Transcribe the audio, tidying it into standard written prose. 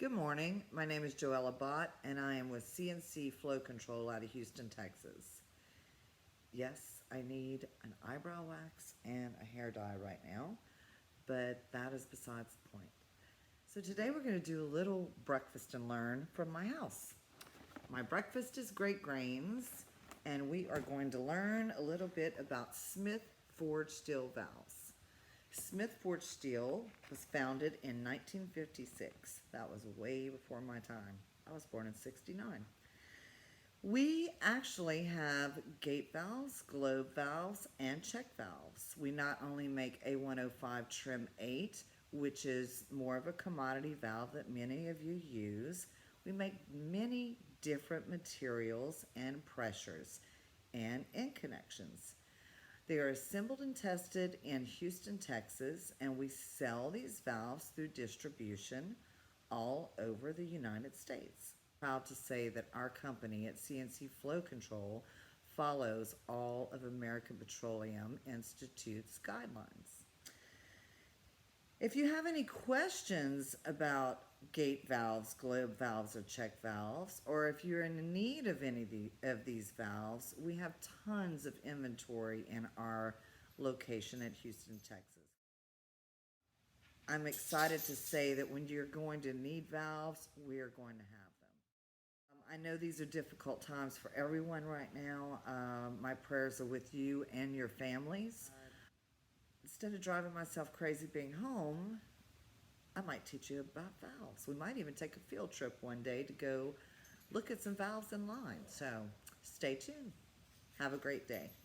Good morning. My name is JoElla Bott, and I am with CNC Flow Control out of Houston, Texas. Yes, I need an eyebrow wax and a hair dye right now, but that is besides the point. So today we're going to do a little breakfast and learn from my house. My breakfast is great grains, and we are going to learn a little bit about Smith Forged Steel valves. Smith Forged Steel was founded in 1956. That was way before my time. I was born in '69. We actually have gate valves, globe valves, and check valves. We not only make A105 Trim 8, which is more of a commodity valve that many of you use. We make many different materials and pressures and end connections. They are assembled and tested in Houston, Texas, and we sell these valves through distribution all over the United States. Proud to say that our company at CNC Flow Control follows all of American Petroleum Institute's guidelines. If you have any questions about gate valves, globe valves, or check valves, or if you're in need of any of these valves, we have tons of inventory in our location at Houston, Texas. I'm excited to say that when you're going to need valves, we are going to have them. I know these are difficult times for everyone right now. My prayers are with you and your families. Instead of driving myself crazy being home, I might teach you about valves. We might even take a field trip one day to go look at some valves in line. So stay tuned. Have a great day.